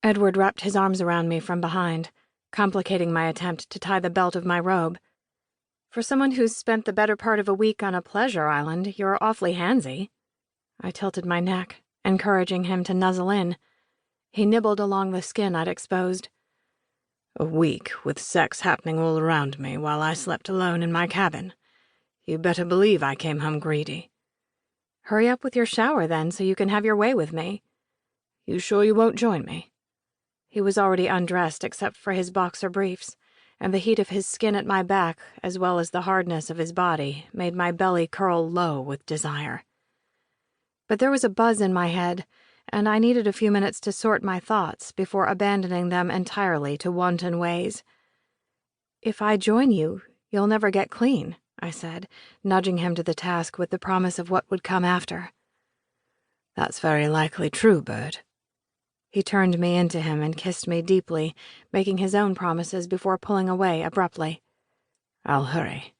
Edward wrapped his arms around me from behind, complicating my attempt to tie the belt of my robe. For someone who's spent the better part of a week on a pleasure island, you're awfully handsy. I tilted my neck, encouraging him to nuzzle in. He nibbled along the skin I'd exposed. A week with sex happening all around me while I slept alone in my cabin. You better believe I came home greedy. Hurry up with your shower, then, so you can have your way with me. You sure you won't join me? He was already undressed except for his boxer briefs, and the heat of his skin at my back, as well as the hardness of his body, made my belly curl low with desire. But there was a buzz in my head, and I needed a few minutes to sort my thoughts before abandoning them entirely to wanton ways. If I join you, you'll never get clean, I said, nudging him to the task with the promise of what would come after. That's very likely true, Bird. He turned me into him and kissed me deeply, making his own promises before pulling away abruptly. I'll hurry.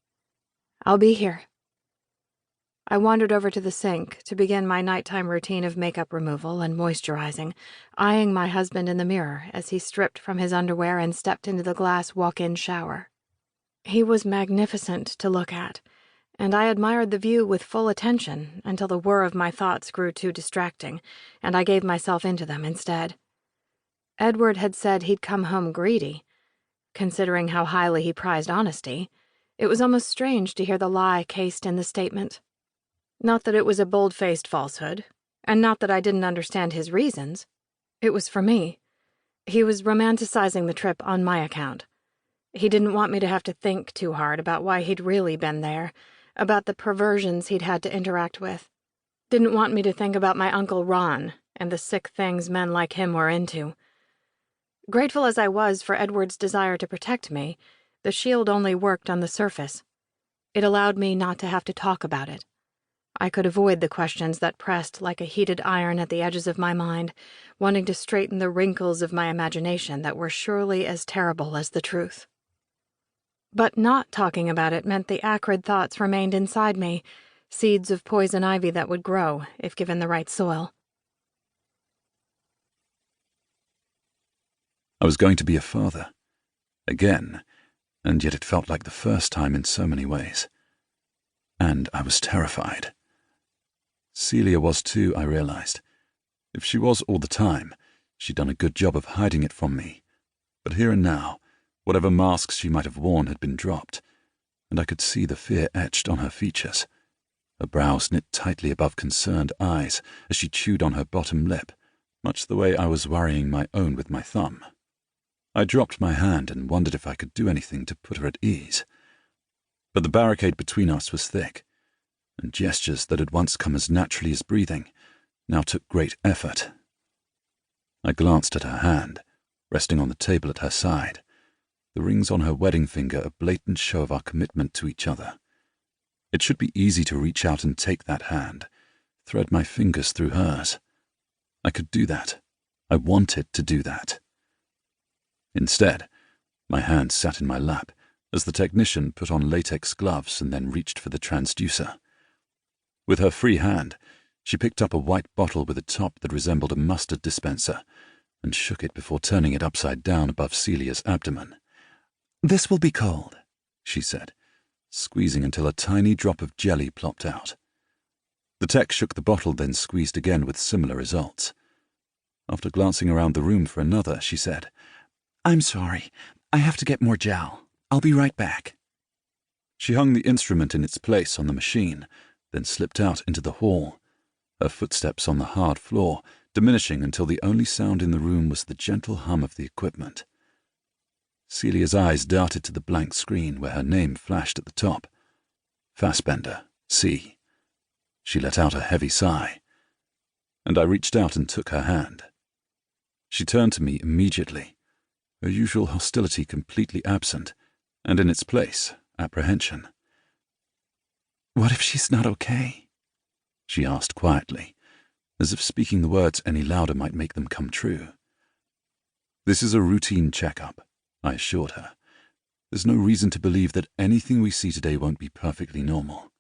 I'll be here. I wandered over to the sink to begin my nighttime routine of makeup removal and moisturizing, eyeing my husband in the mirror as he stripped from his underwear and stepped into the glass walk-in shower. He was magnificent to look at, and I admired the view with full attention until the whir of my thoughts grew too distracting, and I gave myself into them instead. Edward had said he'd come home greedy. Considering how highly he prized honesty, it was almost strange to hear the lie cased in the statement. Not that it was a bold-faced falsehood, and not that I didn't understand his reasons. It was for me. He was romanticizing the trip on my account. He didn't want me to have to think too hard about why he'd really been there, about the perversions he'd had to interact with. Didn't want me to think about my Uncle Ron and the sick things men like him were into. Grateful as I was for Edward's desire to protect me, the shield only worked on the surface. It allowed me not to have to talk about it. I could avoid the questions that pressed like a heated iron at the edges of my mind, wanting to straighten the wrinkles of my imagination that were surely as terrible as the truth. But not talking about it meant the acrid thoughts remained inside me, seeds of poison ivy that would grow if given the right soil. I was going to be a father. Again, and yet it felt like the first time in so many ways. And I was terrified. Celia was too, I realized. If she was all the time, she'd done a good job of hiding it from me. But here and now, whatever masks she might have worn had been dropped, and I could see the fear etched on her features. Her brows knit tightly above concerned eyes as she chewed on her bottom lip, much the way I was worrying my own with my thumb. I dropped my hand and wondered if I could do anything to put her at ease. But the barricade between us was thick, and gestures that had once come as naturally as breathing now took great effort. I glanced at her hand, resting on the table at her side, the rings on her wedding finger a blatant show of our commitment to each other. It should be easy to reach out and take that hand, thread my fingers through hers. I could do that. I wanted to do that. Instead, my hand sat in my lap as the technician put on latex gloves and then reached for the transducer. With her free hand, she picked up a white bottle with a top that resembled a mustard dispenser and shook it before turning it upside down above Celia's abdomen. "This will be cold," she said, squeezing until a tiny drop of jelly plopped out. The tech shook the bottle, then squeezed again with similar results. After glancing around the room for another, she said, "I'm sorry. I have to get more gel. I'll be right back." She hung the instrument in its place on the machine, then slipped out into the hall, her footsteps on the hard floor diminishing until the only sound in the room was the gentle hum of the equipment. Celia's eyes darted to the blank screen where her name flashed at the top. Fasbender, C. She let out a heavy sigh, and I reached out and took her hand. She turned to me immediately, her usual hostility completely absent, and in its place, apprehension. "What if she's not okay?" she asked quietly, as if speaking the words any louder might make them come true. "This is a routine checkup," I assured her. "There's no reason to believe that anything we see today won't be perfectly normal."